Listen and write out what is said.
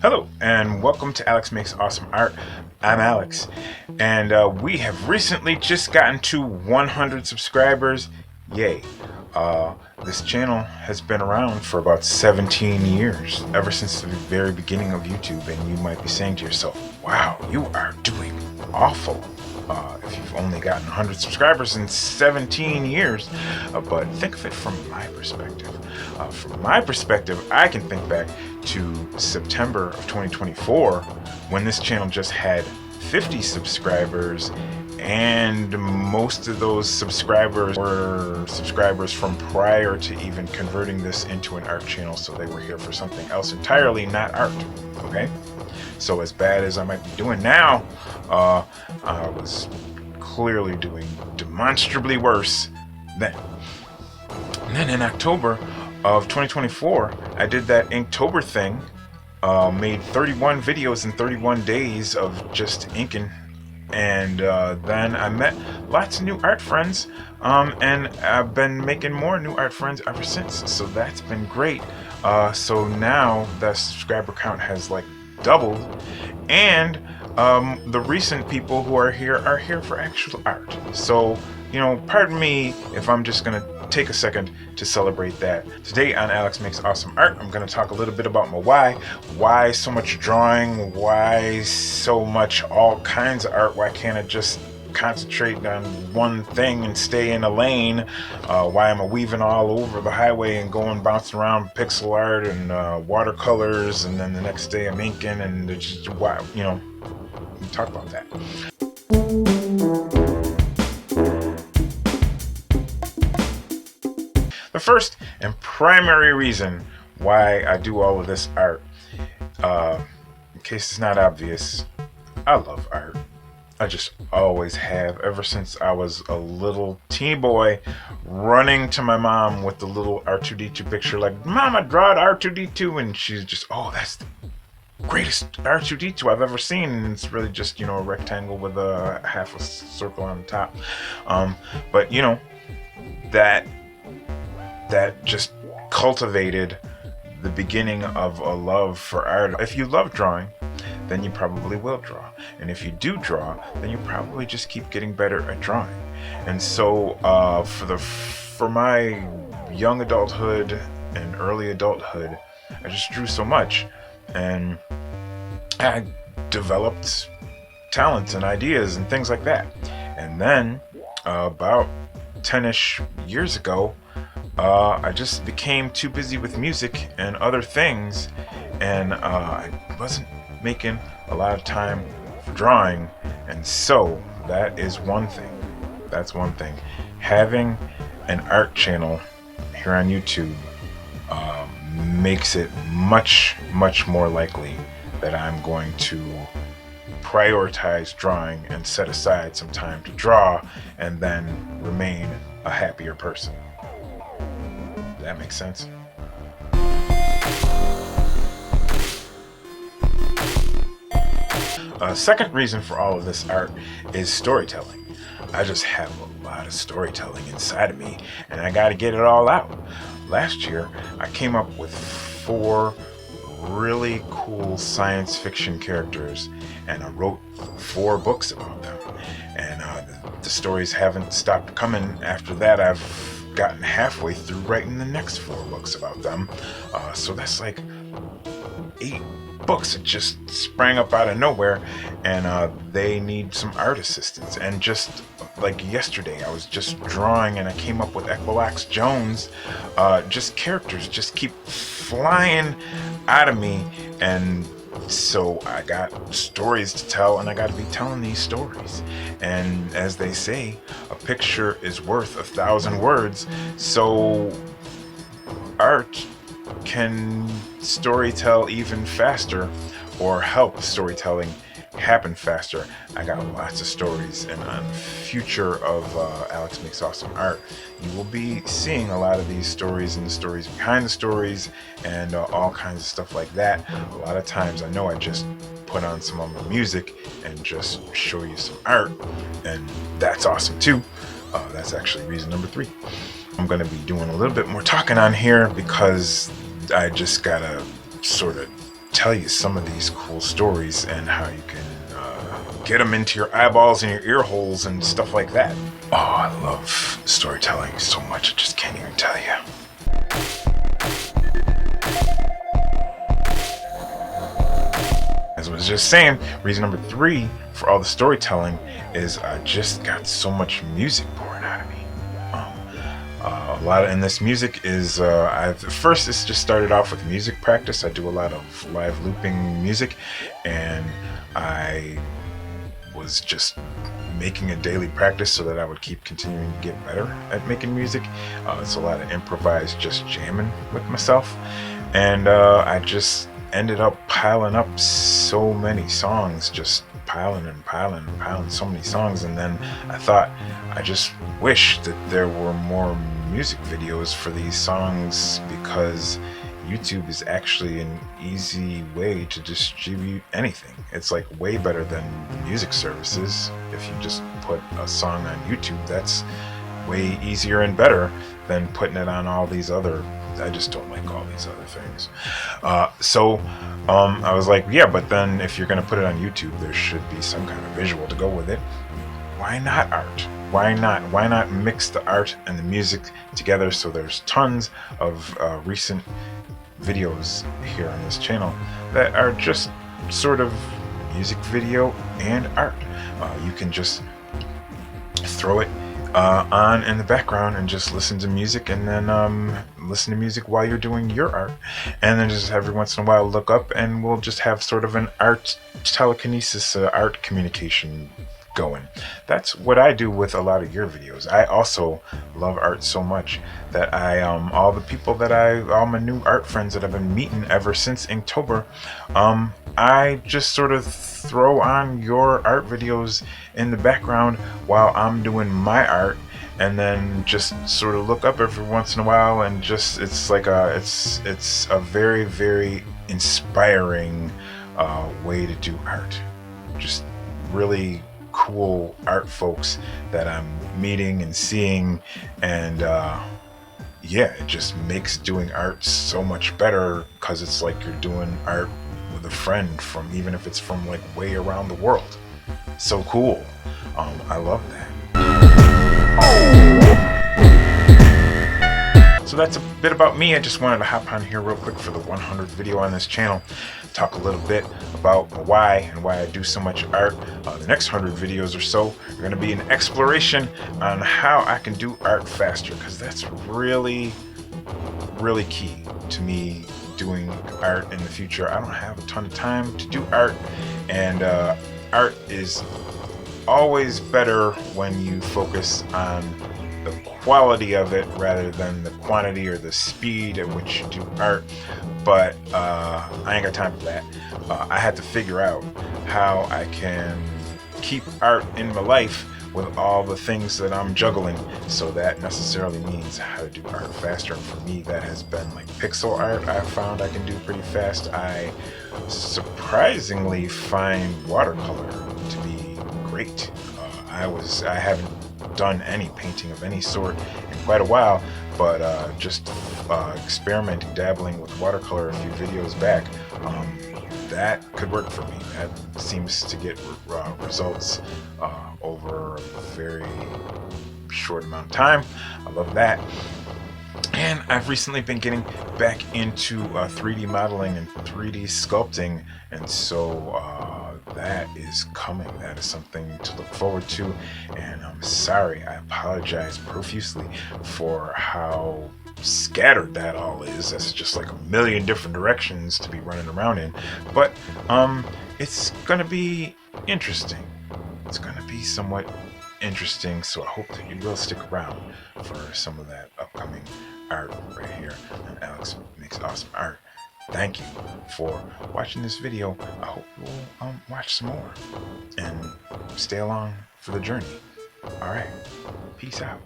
Hello and welcome to Alex Makes Awesome Art. I'm Alex, and we have recently just gotten to 100 subscribers. Yay. This channel has been around for about 17 years, ever since the very beginning of YouTube, and you might be saying to yourself, wow, you are doing awful if you've only gotten 100 subscribers in 17 years. But think of it from my perspective. From my perspective, I can think back to September of 2024 when this channel just had 50 subscribers, and most of those subscribers were subscribers from prior to even converting this into an art channel, so they were here for something else entirely, not art. Okay, so as bad as I might be doing now, I was clearly doing demonstrably worse then. And then in October of 2024, I did that Inktober thing, made 31 videos in 31 days of just inking, and then I met lots of new art friends, and I've been making more new art friends ever since, so that's been great. So now the subscriber count has like doubled, and the recent people who are here for actual art. So, you know, pardon me if I'm just gonna take a second to celebrate that. Today on Alex Makes Awesome Art, I'm going to talk a little bit about my why so much drawing, why so much all kinds of art, why can't I just concentrate on one thing and stay in a lane, why am I weaving all over the highway and going bouncing around pixel art and watercolors, and then the next day I'm inking, and it's just, why, you know, we talk about that. The first and primary reason why I do all of this art, in case it's not obvious, I love art. I just always have, ever since I was a little teeny boy, running to my mom with the little R2-D2 picture, like, Mama, draw R2-D2, and she's just, oh, that's the greatest R2-D2 I've ever seen, and it's really just, you know, a rectangle with a half a circle on the top. But, you know, that just cultivated the beginning of a love for art. If you love drawing, then you probably will draw. And if you do draw, then you probably just keep getting better at drawing. And so for my young adulthood and early adulthood, I just drew so much, and I developed talents and ideas and things like that. And then about 10-ish years ago, I just became too busy with music and other things, and I wasn't making a lot of time for drawing. And so that is one thing. That's one thing. Having an art channel here on YouTube makes it much more likely that I'm going to prioritize drawing and set aside some time to draw, and then remain a happier person. That makes sense. Second reason for all of this art is storytelling. I just have a lot of storytelling inside of me, and I got to get it all out. Last year, I came up with 4 really cool science fiction characters, and I wrote 4 books about them. And the stories haven't stopped coming after that. I've gotten halfway through writing the next 4 books about them, so that's like 8 books that just sprang up out of nowhere, and they need some art assistance. And just like yesterday, I was just drawing, and I came up with Equilax Jones. Just characters just keep flying out of me, and so I got stories to tell, and I got to be telling these stories. And as they say, a picture is worth 1,000 words. So art can storytell even faster, or help storytelling happen faster. I got lots of stories, and on the future of Alex Makes Awesome Art, you will be seeing a lot of these stories and the stories behind the stories, and all kinds of stuff like that. A lot of times I know I just put on some of my music and just show you some art, and that's awesome too. That's actually reason number 3. I'm going to be doing a little bit more talking on here because I just gotta sort of tell you some of these cool stories and how you can get them into your eyeballs and your ear holes and stuff like that. Oh, I love storytelling so much, I just can't even tell you. As I was just saying, reason number 3 for all the storytelling is I just got so much music pouring out of me. A lot of, and this music is, first it's just started off with music practice. I do a lot of live looping music, and I was just making a daily practice so that I would keep continuing to get better at making music. It's a lot of improvised, just jamming with myself, and I just ended up piling up so many songs, just piling so many songs. And then I thought, I just wish that there were more music videos for these songs, because YouTube is actually an easy way to distribute anything. It's like way better than music services. If you just put a song on YouTube, that's way easier and better than putting it on all these other, I just don't like all these other things. So I was like, yeah, but then if you're going to put it on YouTube, there should be some kind of visual to go with it. Why not art? Why not mix the art and the music together? So there's tons of recent videos here on this channel that are just sort of music video and art. You can just throw it on in the background and just listen to music, and then listen to music while you're doing your art, and then just every once in a while look up, and we'll just have sort of an art telekinesis, art communication going. That's what I do with a lot of your videos. I also love art so much that I all my new art friends that I've been meeting ever since Inktober, I just sort of throw on your art videos in the background while I'm doing my art, and then just sort of look up every once in a while, and just it's a very, very inspiring way to do art. Just really cool art folks that I'm meeting and seeing, and yeah, it just makes doing art so much better, because it's like you're doing art with a friend, from even if it's from like way around the world. So cool. I love that. So that's a bit about me. I just wanted to hop on here real quick for the 100th video on this channel, talk a little bit about why and why I do so much art. The next 100 videos or so are going to be an exploration on how I can do art faster, because that's really, really key to me doing art in the future. I don't have a ton of time to do art, and art is always better when you focus on the quality of it rather than the quantity or the speed at which you do art. But I ain't got time for that. I had to figure out how I can keep art in my life with all the things that I'm juggling. So that necessarily means how to do art faster. And for me, that has been like pixel art. I found I can do pretty fast. I surprisingly find watercolor to be great. I haven't done any painting of any sort in quite a while, but just experimenting, dabbling with watercolor a few videos back, that could work for me. That seems to get results over a very short amount of time. I love that. And I've recently been getting back into 3D modeling and 3D sculpting, and so that is coming. That is something to look forward to. And I'm sorry, I apologize profusely for how scattered that all is. That's just like a million different directions to be running around in. But it's gonna be interesting. It's gonna be somewhat interesting, so I hope that you will stick around for some of that upcoming art right here on Alex Makes Awesome Art. Thank you for watching this video. I hope you will watch some more and stay along for the journey. Alright, peace out.